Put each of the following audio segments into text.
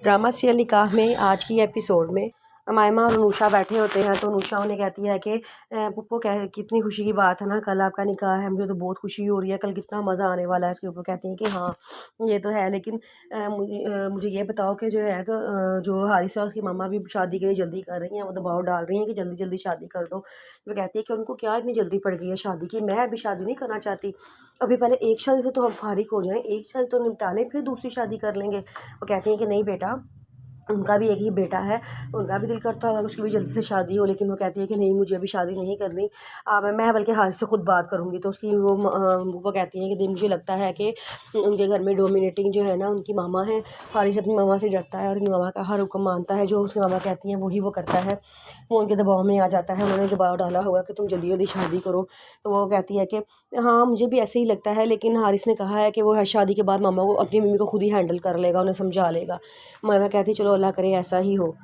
Drama serial निकाह में आज की एपिसोड में अमायमा और नूशा बैठे होते हैं। तो नूशा उन्हें कहती है कि पुप्पो कितनी खुशी की बात है ना, कल आपका निकाह है, मुझे तो बहुत खुशी हो रही है, कल कितना मज़ा आने वाला है। इसके ऊपर कहती हैं कि हाँ ये तो है, लेकिन मुझे ये बताओ कि जो है तो जो हारिस है उसकी मम्मा भी शादी के लिए जल्दी कर रही हैं, वो दबाव डाल रही हैं कि जल्दी जल्दी शादी कर दो। वो कहती है कि उनको क्या इतनी जल्दी पड़ गई है शादी की, मैं अभी शादी नहीं करना चाहती, अभी पहले एक शादी से तो हम फारिग हो जाएं, एक शादी तो निपटा लें, फिर दूसरी शादी कर लेंगे। वो कहती हैं कि नहीं बेटा, उनका भी एक ही बेटा है, उनका भी दिल करता होगा उसकी भी जल्दी से शादी हो, लेकिन वो कहती है कि नहीं मुझे अभी शादी नहीं करनी, मैं बल्कि हारिस से खुद बात करूँगी। तो उसकी वो कहती हैं कि मुझे लगता है कि उनके घर में डोमिनेटिंग जो है ना उनकी मामा है, हारिस अपनी मामा से डरता है और अपनी मामा का हर हुक्म मानता है, जो उसकी मामा कहती हैं वही वो करता है, वो उनके दबाव में आ जाता है। उन्होंने दबाव डाला होगा कि तुम जल्दी जल्दी शादी करो। तो वो कहती है कि हाँ मुझे भी ऐसे ही लगता है, लेकिन हारिस ने कहा है कि वो शादी के बाद मामा को अपनी मम्मी को खुद ही हैंडल कर लेगा, उन्हें समझा लेगा। मामा कहती है चलो अल्लाह करे ऐसा ही हो।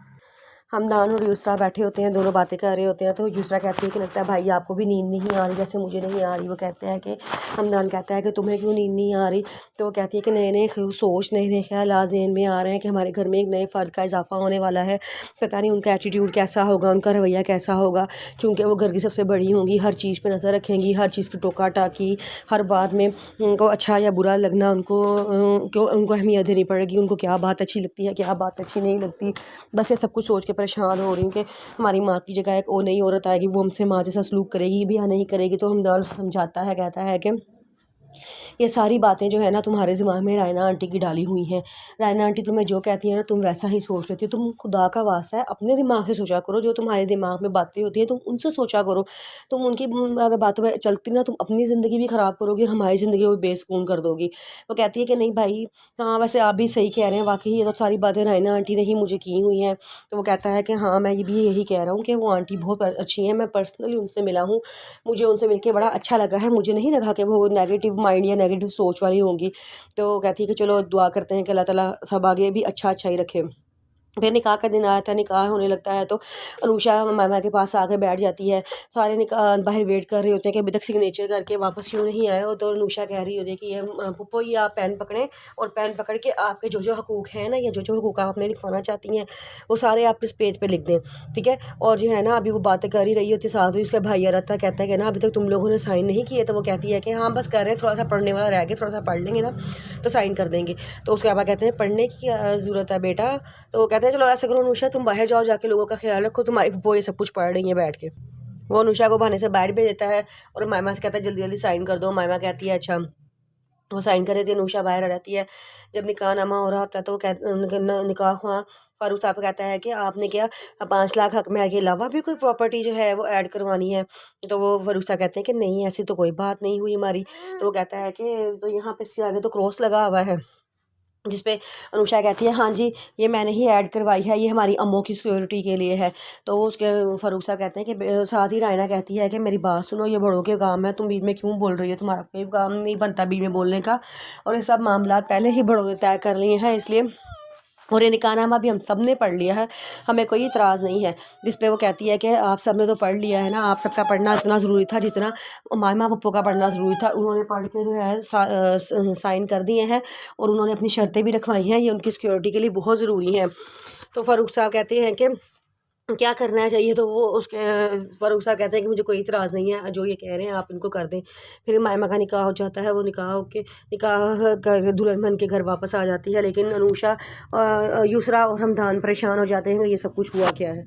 हमदान और यूसरा बैठे होते हैं, दोनों बातें कर रहे होते हैं। तो यूसरा कहती है कि लगता है भाई आपको भी नींद नहीं आ रही जैसे मुझे नहीं आ रही। वो कहते हैं कि हमदान कहता है कि तुम्हें क्यों नींद नहीं आ रही। तो वो कहती है कि नए नए सोच नए नए ख्याल ज़हन में आ रहे हैं कि हमारे घर में एक नए फ़र्द का इजाफा होने वाला है, पता नहीं उनका एटीट्यूड कैसा होगा, उनका रवैया कैसा होगा, चूँकि वो घर की सबसे बड़ी होंगी, हर चीज़ पर नज़र रखेंगी, हर चीज़ की टोका टाकी, हर बात में उनको अच्छा या बुरा लगना उनको अहमियत देनी पड़ेगी, उनको क्या बात अच्छी लगती है क्या बात अच्छी नहीं लगती। बस ये सब कुछ सोच के परेशान हो रही हूँ कि हमारी माँ की जगह एक और नई औरत आएगी, वो हमसे माँ जैसा सलूक करेगी भी या नहीं करेगी। तो हमदान समझाता है, कहता है कि ये सारी बातें जो है ना तुम्हारे दिमाग में रायना आंटी की डाली हुई हैं। रायना आंटी तुम्हें जो कहती है ना तुम वैसा ही सोच लेती हो। तुम खुदा का वास्ता है अपने दिमाग से सोचा करो, जो तुम्हारे दिमाग में बातें होती हैं तुम उनसे सोचा करो। तुम उनकी अगर बातों पर चलती ना तुम अपनी ज़िंदगी भी ख़राब करोगी और हमारी ज़िंदगी को भी बेसुकून कर दोगी। वो कहती है कि नहीं भाई, हाँ वैसे आप भी सही कह रहे हैं, वाकई ये तो सारी बातें रायना आंटी ने ही मुझे की हुई हैं। तो वो कहता है कि हाँ मैं भी यही कह रहा हूँ कि वो आंटी बहुत अच्छी हैं, मैं पर्सनली उनसे मिला हूँ, मुझे उनसे मिलकर बड़ा अच्छा लगा है, मुझे नहीं लगा कि वो नेगेटिव माइंड या नेगेटिव सोच वाली होंगी। तो कहती है कि चलो दुआ करते हैं कि अल्लाह ताला सब आगे भी अच्छा ही रखे। फिर निकाह का दिन आता है, निकाह होने लगता है। तो अनुषा मामा के पास आके बैठ जाती है, सारे निकाह बाहर वेट कर रहे होते हैं कि अभी तक सिग्नेचर करके वापस क्यों नहीं आए हो। तो अनुषा कह रही होती है कि ये पुप्पो ये आप पेन पकड़ें और पेन पकड़ के आपके जो जो हकूक़ हैं ना या जो जो हकूक़ आप अपने लिखवाना चाहती हैं वो सारे आप इस पेज पे लिख दें, ठीक है। और जो है ना अभी वो बातें कर ही रही होती है, साथ ही उसका भाई रहता कहता है कि ना अभी तक तुम लोगों ने साइन नहीं किए। तो वो कहती है कि हाँ बस कर रहे हैं, थोड़ा सा पढ़ने वाला रह गया, थोड़ा सा पढ़ लेंगे ना तो साइन कर देंगे। तो उसके पापा कहते हैं पढ़ने की क्या ज़रूरत है बेटा। तो वो कहते हैं चलो ऐसा करो अनुषा तुम बाहर जाओ, जाके लोगों का ख्याल रखो, तुम्हारी पुप्पो ये सब कुछ पढ़ रही है बैठ के। वो अनुषा को बहाने से बाहर भेज देता है और मायमा से कहता है जल्दी जल्दी साइन कर दो। मायमा कहती है अच्छा, वो साइन कर देती है, अनुषा बाहर आ जाती है। जब निकाह नामा हो रहा होता है तो निकाह हुआ, फारूक साहब कहता है कि आपने क्या 5 लाख हक में के अलावा भी कोई प्रॉपर्टी जो है वो ऐड करवानी है। तो वो फारूक साहब कहते हैं कि नहीं ऐसी तो कोई बात नहीं हुई हमारी। तो वो कहता है कि तो यहाँ पे इसके आगे तो क्रॉस लगा हुआ है, जिस पे अनुषा कहती है हाँ जी ये मैंने ही ऐड करवाई है, ये हमारी अम्मों की सिक्योरिटी के लिए है। तो उसके फारूक साहब कहते हैं कि साथ ही रायना कहती है कि मेरी बात सुनो, ये बड़ों के काम है, तुम बीच में क्यों बोल रही हो, तुम्हारा कोई काम नहीं बनता बीच में बोलने का, और ये सब मामला पहले ही बड़ों ने तय कर लिए हैं इसलिए, और ये निकाहनामा भी हम सब ने पढ़ लिया है, हमें कोई इतराज़ नहीं है। जिस पे वो कहती है कि आप सब ने तो पढ़ लिया है ना, आप सबका पढ़ना इतना ज़रूरी था जितना मामा पप्पो का पढ़ना ज़रूरी था। उन्होंने पढ़ के जो है साइन कर दिए हैं और उन्होंने अपनी शर्तें भी रखवाई हैं, ये उनकी सिक्योरिटी के लिए बहुत ज़रूरी हैं। तो फारूक साहब कहते हैं कि क्या करना चाहिए। तो वो उसके फारूक साहब कहते हैं कि मुझे कोई इतराज़ नहीं है, जो ये कह रहे हैं आप इनको कर दें। फिर मायमा का निकाह हो जाता है, वो निकाह कर दुल्हन बन के घर वापस आ जाती है, लेकिन अनुषा यूसरा और हमदान परेशान हो जाते हैं कि ये सब कुछ हुआ क्या है।